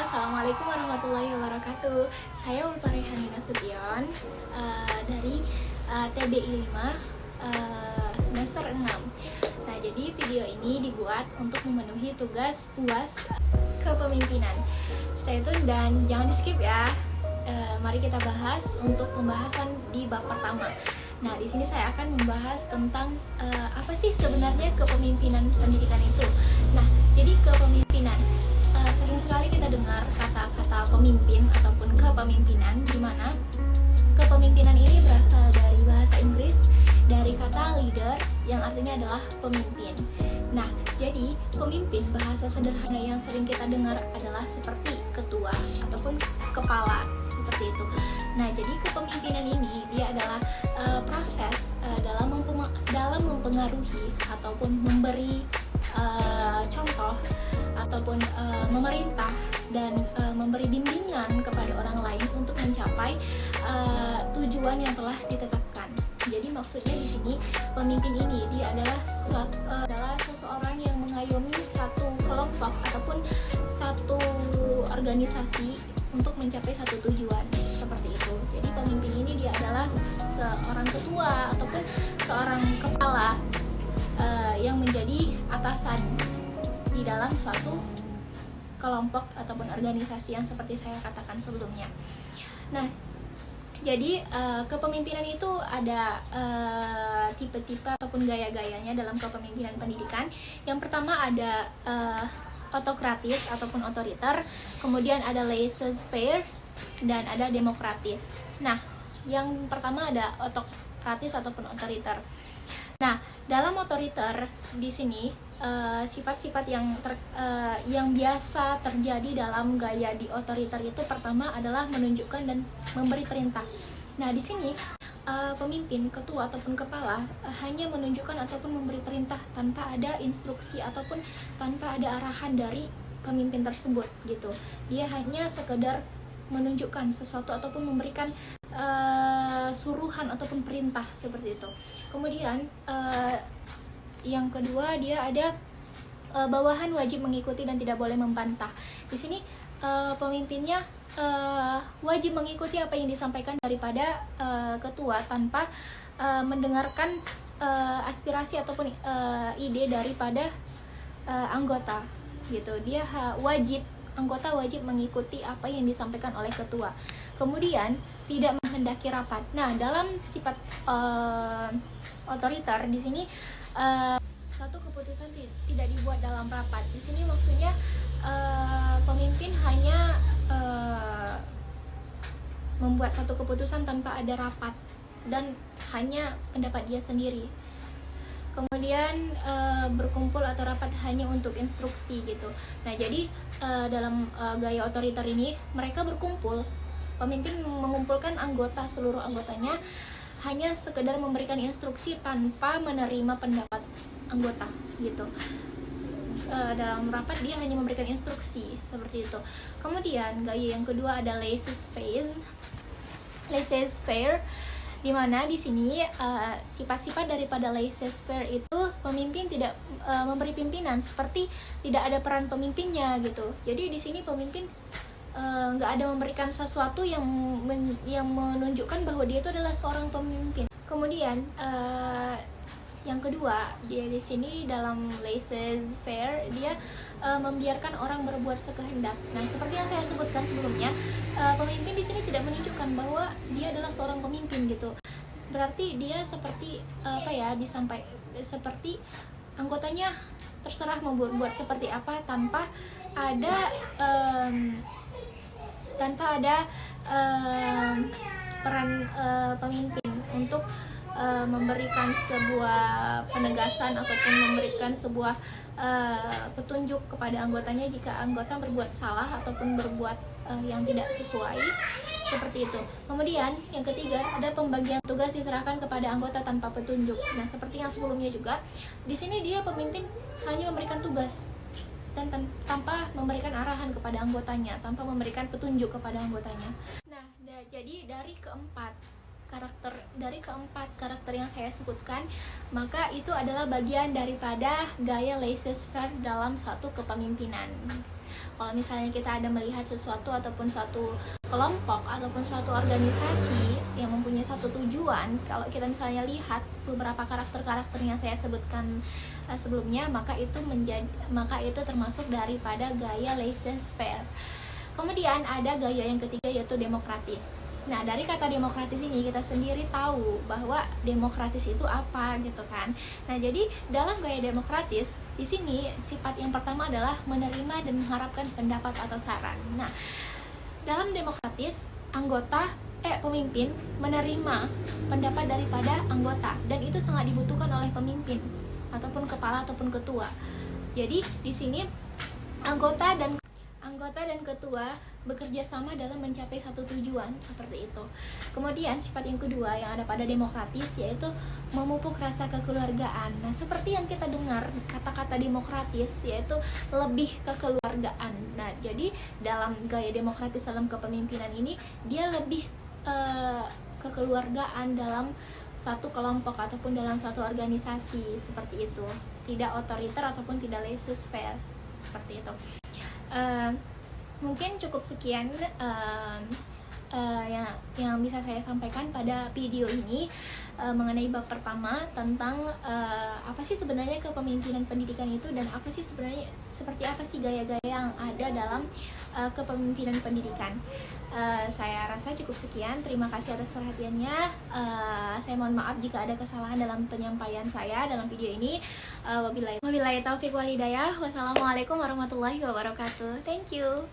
Assalamualaikum warahmatullahi wabarakatuh. Saya Ulfa Rehanina Sution dari TBI 5 semester 6. Nah, jadi video ini dibuat untuk memenuhi tugas UAS kepemimpinan. Stay tune dan jangan di skip ya. Mari kita bahas untuk pembahasan di bab pertama. Nah, di sini saya akan membahas tentang apa sih sebenarnya kepemimpinan pendidikan itu. Nah, jadi kepemimpinan sering sekali kita dengar kata-kata pemimpin ataupun kepemimpinan, di mana kepemimpinan ini berasal dari bahasa Inggris dari kata leader yang artinya adalah pemimpin. Nah, jadi pemimpin bahasa sederhana yang sering kita dengar adalah seperti ketua ataupun kepala, seperti itu. Nah, jadi kepemimpinan ini dia adalah proses dalam mempengaruhi ataupun memberi contoh ataupun memerintah dan memberi bimbingan kepada orang lain untuk mencapai tujuan yang telah ditetapkan. Jadi maksudnya di sini pemimpin ini dia adalah seseorang yang mengayomi satu kelompok ataupun satu organisasi untuk mencapai satu tujuan, seperti itu. Jadi pemimpin ini dia adalah seorang ketua ataupun seorang kepala yang menjadi atasan di dalam suatu kelompok ataupun organisasi yang seperti saya katakan sebelumnya. Nah, jadi kepemimpinan itu ada tipe-tipe ataupun gaya-gayanya dalam kepemimpinan pendidikan. Yang pertama ada autokratis ataupun otoriter, kemudian ada laissez-faire dan ada demokratis. Nah, yang pertama ada autokratis ataupun otoriter. Nah, dalam otoriter di sini sifat-sifat yang biasa terjadi dalam gaya di otoriter itu pertama adalah menunjukkan dan memberi perintah. Nah, di sini pemimpin, ketua ataupun kepala hanya menunjukkan ataupun memberi perintah tanpa ada instruksi ataupun tanpa ada arahan dari pemimpin tersebut gitu. Dia hanya sekedar menunjukkan sesuatu ataupun memberikan suruhan ataupun perintah seperti itu. Kemudian yang kedua dia ada bawahan wajib mengikuti dan tidak boleh membantah. Di sini pemimpinnya wajib mengikuti apa yang disampaikan daripada ketua tanpa mendengarkan aspirasi ataupun ide daripada anggota gitu. Dia anggota wajib mengikuti apa yang disampaikan oleh ketua. Kemudian tidak menghendaki rapat. Nah, dalam sifat otoriter di sini satu keputusan tidak dibuat dalam rapat. Di sini maksudnya pemimpin hanya membuat satu keputusan tanpa ada rapat dan hanya pendapat dia sendiri. Kemudian berkumpul atau rapat hanya untuk instruksi gitu. Nah, jadi dalam gaya otoriter ini mereka berkumpul, pemimpin mengumpulkan seluruh anggotanya hanya sekedar memberikan instruksi tanpa menerima pendapat anggota gitu. Dalam rapat dia hanya memberikan instruksi seperti itu. Kemudian gaya yang kedua ada laissez-faire, di mana di sini sifat-sifat daripada laissez-faire itu pemimpin tidak memberi pimpinan, seperti tidak ada peran pemimpinnya gitu. Jadi di sini pemimpin nggak ada memberikan sesuatu yang menunjukkan bahwa dia itu adalah seorang pemimpin. Kemudian yang kedua, dia di sini dalam laissez-faire dia membiarkan orang berbuat sekehendak. Nah, seperti yang saya sebutkan sebelumnya, pemimpin di sini tidak menunjukkan bahwa dia adalah seorang pemimpin gitu. Berarti dia seperti seperti anggotanya terserah mau berbuat seperti apa tanpa ada peran pemimpin untuk memberikan sebuah penegasan ataupun memberikan sebuah petunjuk kepada anggotanya jika anggota berbuat salah ataupun berbuat yang tidak sesuai, seperti itu. Kemudian yang ketiga ada pembagian tugas diserahkan kepada anggota tanpa petunjuk. Nah, seperti yang sebelumnya juga, di sini dia pemimpin hanya memberikan tugas dan tanpa memberikan arahan kepada anggotanya, tanpa memberikan petunjuk kepada anggotanya. Nah, jadi dari keempat karakter yang saya sebutkan, maka itu adalah bagian daripada gaya laissez-faire dalam satu kepemimpinan. Kalau misalnya kita ada melihat sesuatu ataupun suatu kelompok ataupun suatu organisasi yang mempunyai satu tujuan, kalau kita misalnya lihat beberapa karakter-karakter yang saya sebutkan sebelumnya, maka itu termasuk daripada gaya laissez-faire. Kemudian ada gaya yang ketiga, yaitu demokratis. Nah, dari kata demokratis ini kita sendiri tahu bahwa demokratis itu apa gitu kan. Nah, jadi dalam gaya demokratis di sini sifat yang pertama adalah menerima dan mengharapkan pendapat atau saran. Nah, dalam demokratis pemimpin menerima pendapat daripada anggota, dan itu sangat dibutuhkan oleh pemimpin ataupun kepala ataupun ketua. Jadi di sini anggota dan ketua bekerja sama dalam mencapai satu tujuan, seperti itu. Kemudian sifat yang kedua yang ada pada demokratis yaitu memupuk rasa kekeluargaan. Nah, seperti yang kita dengar kata-kata demokratis yaitu lebih kekeluargaan. Nah, jadi dalam gaya demokratis dalam kepemimpinan ini dia lebih kekeluargaan dalam satu kelompok ataupun dalam satu organisasi, seperti itu. Tidak otoriter ataupun tidak laissez-faire, seperti itu. Mungkin cukup sekian yang bisa saya sampaikan pada video ini mengenai bab pertama tentang apa sih sebenarnya kepemimpinan pendidikan itu, dan apa sih sebenarnya, seperti apa sih gaya-gaya yang ada dalam kepemimpinan pendidikan. Saya rasa cukup sekian. Terima kasih atas perhatiannya. Saya mohon maaf jika ada kesalahan dalam penyampaian saya dalam video ini. Wabillahi taufiq wal hidayah. Wassalamualaikum warahmatullahi wabarakatuh. Thank you.